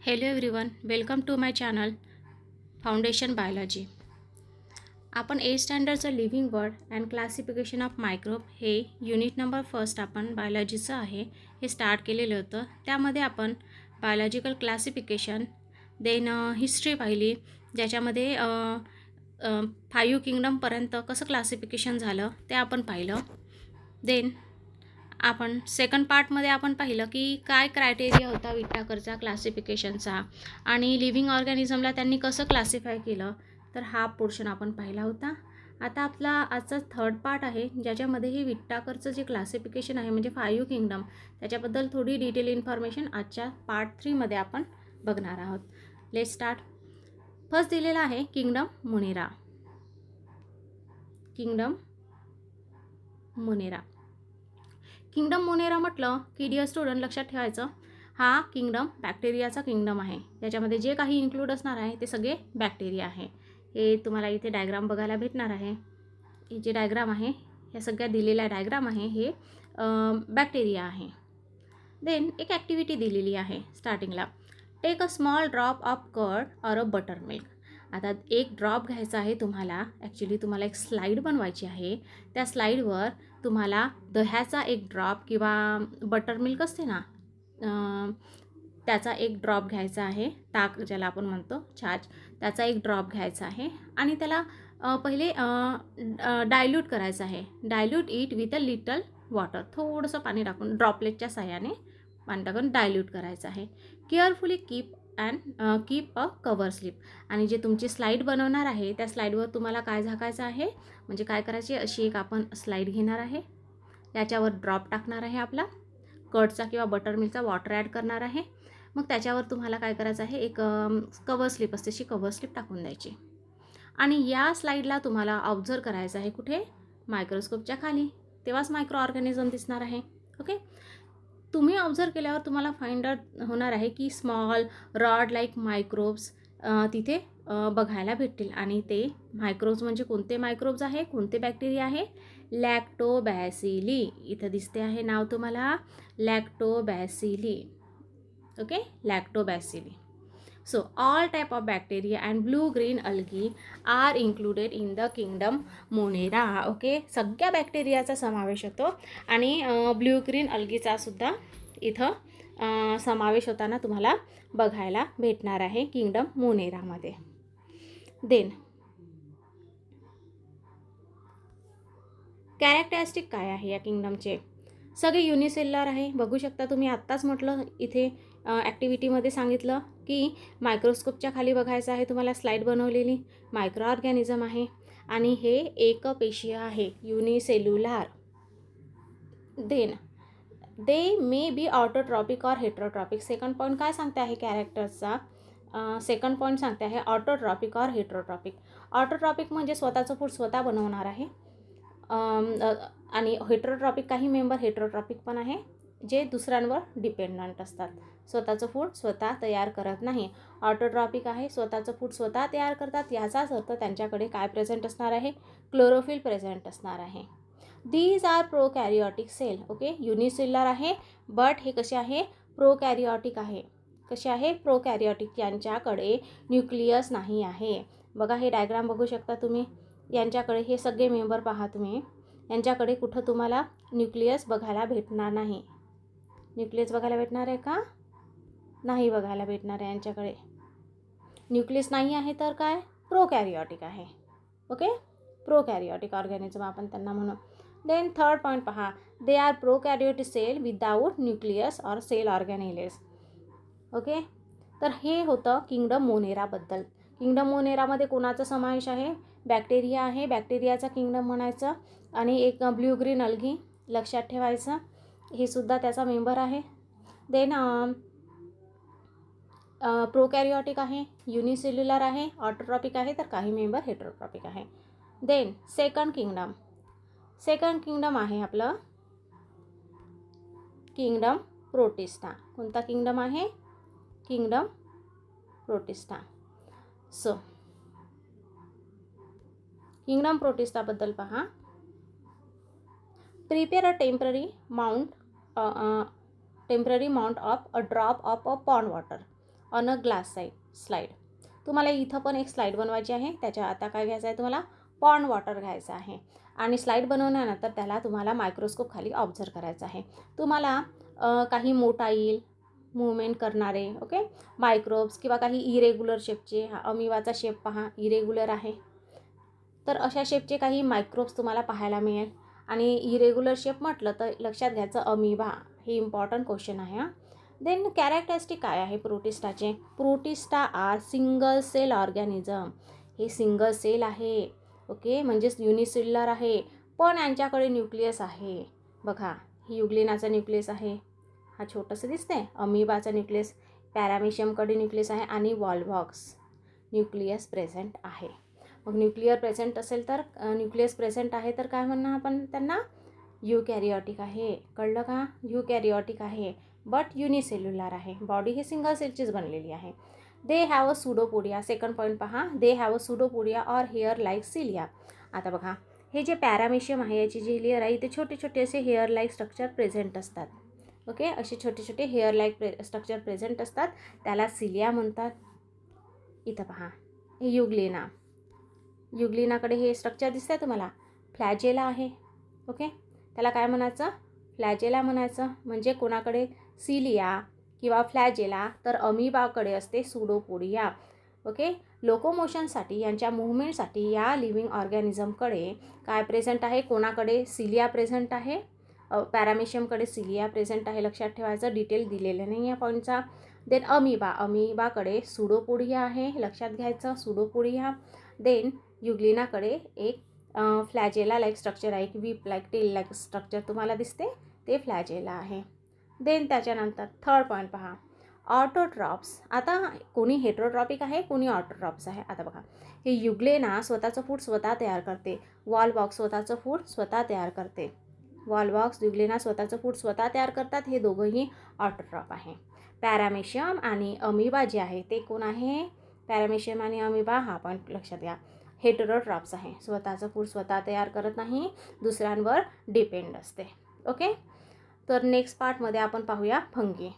Hello everyone, welcome to my channel Foundation Biology. आपण 8 स्टँडर्डचं living world and classification of microbe हे unit number first आपण बायोलॉजीचं आहे हे स्टार्ट केलेलं होतं. त्यामध्ये आपण बायोलॉजिकल क्लासिफिकेशन देन हिस्ट्री पाहिली, ज्याच्यामध्ये 5 किंगडमपर्यंत कसं क्लासिफिकेशन झालं ते आपण पाहिलं. देन आपण सेकंड पार्टमध्ये आपण पाहिलं की काय क्रायटेरिया होता विटाकरचा क्लासिफिकेशनचा आणि लिव्हिंग ऑर्गॅनिझमला त्यांनी कसं क्लासिफाय केलं, तर हा पोर्शन आपण पाहिला होता. आता आपला आजचा थर्ड पार्ट आहे, ज्याच्यामध्ये हे विटाकरचं जे क्लासिफिकेशन आहे म्हणजे 5 किंगडम, त्याच्याबद्दल थोडी डिटेल इन्फॉर्मेशन आजच्या पार्ट 3मध्ये आपण बघणार आहोत. Let's start. फर्स्ट दिलेला आहे kingdom Monera. Kingdom Monera. Kingdom Monera म्हटलं की डिअर स्टुडंट लक्षात ठेवायचं, हा किंगडम बॅक्टेरियाचा किंगडम आहे. त्याच्यामध्ये जे काही इन्क्लूड असणार आहे ते सगळे बॅक्टेरिया आहे. हे तुम्हाला इथे डायग्राम बघायला भेटणार आहे. हे जे डायग्राम आहे, ह्या सगळ्या दिलेल्या डायग्राम आहे, हे बॅक्टेरिया आहे. देन एक ॲक्टिव्हिटी दिलेली आहे स्टार्टिंगला, take a small drop of curd or a butter milk. आता एक ड्रॉप घ्यायचा आहे तुम्हाला. ॲक्च्युली तुम्हाला एक स्लाईड बनवायची आहे. त्या स्लाईडवर तुम्हाला दह्याचा एक ड्रॉप किंवा बटर मिल्क असते ना, त्याचा एक ड्रॉप घ्यायचा आहे. ताक ज्याला आपण म्हणतो, छाछ, त्याचा एक ड्रॉप घ्यायचा आहे आणि त्याला पहिले डायल्यूट करायचं आहे. Dilute it with a little water. थोडंसं पाणी टाकून ड्रॉपलेटच्या साह्याने पाणी टाकून डायल्यूट करायचं आहे. Carefully keep a cover slip. आणि जे तुमची स्लाईड बनवणार आहे त्या स्लाईडवर तुम्हाला काय झाकायचं आहे, म्हणजे काय करायचे, अशी एक आपण स्लाईड घेणार आहे. याच्यावर ड्रॉप टाकणार आहे आपला कर्डचा किंवा बटर मिल्कचा, वॉटर ॲड करणार आहे. मग त्याच्यावर तुम्हाला काय करायचं आहे, एक कवर स्लिप असते, अशी कवर स्लिप टाकून द्यायची. आणि या स्लाईडला तुम्हाला ऑब्झर्व करायचं आहे कुठे, मायक्रोस्कोपच्या खाली. तेव्हाच मायक्रो ऑर्गॅनिझम दिसणार आहे. ओके. तुम्ही ऑब्झर्व केल्यावर तुम्हाला फाइंड आउट होणार आहे की स्मॉल रॉड लाईक मायक्रोब्स तिथे बघायला भेटतील. आणि ते मायक्रोब्स म्हणजे कोणते मायक्रोब्स आहे, कोणते बॅक्टेरिया आहे, लॅक्टोबॅसिली. इथं दिसते आहे नाव तुम्हाला, लॅक्टोबॅसिली. Okay, लॅक्टोबॅसिली. So all type of bacteria and blue-green algae are included in the kingdom Monera. Okay, सगळ्या बॅक्टेरियाचा समावेश होतो आणि ब्ल्यू ग्रीन अल्गीचा सुद्धा इथं समावेश होताना तुम्हाला बघायला भेटणार आहे किंगडम मोनेरामध्ये. देन कॅरेक्टरिस्टिक काय आहे या किंगडमचे, सगळे युनिसेल्युलर आहे. बघू शकता तुम्ही, आत्ताच म्हटलं इथे ॲक्टिव्हिटीमध्ये सांगितलं की मायक्रोस्कोपच्या खाली बघायचं आहे तुम्हाला, स्लाईड बनवलेली. मायक्रो ऑर्गॅनिझम आहे आणि हे एकपेशीय आहे, unicellular. Then they may be autotrophic or heterotrophic. Second point काय सांगते आहे कॅरेक्टर्सचा, सेकंड पॉईंट सांगते आहे ऑटोट्रॉपिक ऑर हेट्रोट्रॉपिक. ऑटोट्रॉपिक म्हणजे स्वतःचं फूड स्वतः बनवणार आहे. आणि हेट्रोट्रॉपिक, काही मेंबर हेट्रोट्रॉपिक पण आहे, जे दुसऱ्यांवर डिपेंडंट असतात, स्वतःचं फूड स्वतः तयार करत नाही. ऑटोट्रॉपिक आहे, स्वतःचं फूड स्वतः तयार करतात. याचाच अर्थ त्यांच्याकडे काय प्रेझेंट असणार आहे, क्लोरोफिल प्रेझेंट असणार आहे. These are prokaryotic cell. Okay, unicellular आहे बट हे कसे आहे, प्रोकॅरिओटिक आहे. कसे आहे, प्रोकॅरिओटिक. यांच्याकडे न्यूक्लियस नाही आहे. बघा, हे डायग्राम बघू शकता तुम्ही. यांच्याकडे हे सगळे मेंबर पहा तुम्ही, यांच्याकडे कुठं तुम्हाला न्यूक्लियस बघायला भेटणार नाही. न्यूक्लियस बघायला भेटणार आहे का, नाही बघायला भेटणार आहे. यांच्याकडे न्यूक्लियस नाही आहे, तर काय, प्रोकॅरिओटिक आहे. ओके, प्रोकॅरिओटिक ऑर्गॅनिझम आपण त्यांना म्हणू. देन थर्ड पॉईंट पहा, they are prokaryotic cell without nucleus or cell organelles. Okay, तर हे होतं किंगडम मोनेराबद्दल. किंगडम मोनेरामध्ये कोणाचा समावेश आहे, बॅक्टेरिया आहे, बॅक्टेरियाचा किंगडम म्हणायचं. आणि एक ब्ल्यू ग्रीन अल्गी लक्षात ठेवायचं, हे सुद्धा त्याचा मेंबर आहे. देन प्रोकॅरिओटिक आहे, युनिसेल्युलर आहे, ऑटोट्रॉपिक आहे, तर काही मेंबर हेट्रोट्रॉपिक आहे. देन सेकंड किंगडम आहे आपलं किंगडम प्रोटिस्टा. कोणता किंगडम आहे, किंगडम प्रोटिस्टा. सो किंगडम प्रोटिस्टाबद्दल पहा, prepare a temporary mount of a drop of a pond water. On a glass slide. तुम्हाला इथं पण एक स्लाईड बनवायची आहे. त्याच्या आता काय घ्यायचं आहे तुम्हाला, पॉन्ड वॉटर घ्यायचं आहे आणि स्लाईड बनवल्यानंतर त्याला तुम्हाला मायक्रोस्कोप खाली ऑब्झर्व करायचं आहे. तुम्हाला काही मोटाईल मूवमेंट करणारे ओके मायक्रोब्स किंवा काही इरेग्युलर शेपचे, अमिबाचा शेप पहा इरेग्युलर आहे, तर अशा शेपचे काही मायक्रोब्स तुम्हाला पाहायला मिळेल. आणि इरेग्युलर शेप म्हटलं तर लक्षात घ्यायचं अमिबा, हे इम्पॉर्टंट क्वेश्चन आहे. देन कॅरेक्टरिस्टिक काय आहे प्रोटिस्टाचे. Protista are single cell organism. हे सिंगल सेल आहे ओके, म्हणजेच युनिसेल्युलर आहे, पण यांच्याकडे न्यूक्लियस आहे. बघा ही युग्लिनाचा न्यूक्लियस आहे, हा छोटंसं दिसते. अमिबाचा न्यूक्लियस, पॅरामेशियमकडे न्यूक्लियस आहे आणि वॉल्व्हॉक्स न्यूक्लियस प्रेझेंट आहे. मग न्यूक्लियर प्रेझेंट असेल तर न्यूक्लियस प्रेझेंट आहे तर काय म्हणणार आपण त्यांना, युकॅरियोटिक आहे. कळलं का, युकॅरियोटिक आहे बट युनिसेल्युलर आहे. बॉडी ही सिंगल सेलचीच बनलेली आहे. They have a pseudopodia. Second point पहा, they have a pseudopodia or hair like cilia. आता बघा हे जे पॅरामेशियम आहे याची जी लेअर आहे ते छोटे छोटे असे हेअर लाईक स्ट्रक्चर प्रेझेंट असतात ओके. असे छोटे छोटे हेअर लाईक स्ट्रक्चर प्रेझेंट असतात, त्याला सिलिया म्हणतात. इथं पहा हे युग्लिना, युग्लिनाकडे हे स्ट्रक्चर दिसतंय तुम्हाला, फ्लॅजेला आहे ओके. त्याला काय म्हणायचं, फ्लॅजेला म्हणायचं. म्हणजे कोणाकडे सिलिया किंवा फ्लॅजेला, तर अमिबाकडे असते सुडोपोडिया ओके. लोकोमोशनसाठी, यांच्या मुवमेंटसाठी या लिव्हिंग ऑर्गॅनिझमकडे काय प्रेझेंट आहे, कोणाकडे सिलिया प्रेझेंट आहे, पॅरामेशियमकडे सिलिया प्रेझेंट आहे. लक्षात ठेवायचं, डिटेल दिलेलं नाही या पॉईंटचा. देन अमिबाकडे सुडोपोडिया आहे, लक्षात घ्यायचं सुडोपोडिया. देन युग्लिनाकडे एक फ्लॅजेला लाईक स्ट्रक्चर आहे, एक whip like tail like structure तुम्हाला दिसते, ते फ्लॅजेला आहे. देन त्याच्यानंतर थर्ड पॉईंट पहा, ऑटोट्रॉप्स. आता कोणी हेट्रोट्रॉपिक आहे, कोणी ऑटोट्रॉप्स आहे. आता बघा हे युग्लिना स्वतःचं फूड स्वतः तयार करते, वॉल्व्हॉक्स स्वतःचं फूड स्वतः तयार करते. वॉल्व्हॉक्स युग्लिना स्वतःचं फूड स्वतः तयार करतात, हे दोघंही ऑटोट्रॉप आहे. पॅरामेशियम आणि अमिबा जे आहे ते कोण आहे, पॅरामेशियम आणि अमिबा हा पॉईंट लक्षात घ्या, हेटेरोट्रॉप्स आहे. स्वतःचं फूड स्वतः तयार करत नाही, दुसऱ्यांवर डिपेंड असते ओके. तर नेक्स्ट पार्टमध्ये आपण पाहूया फंगी.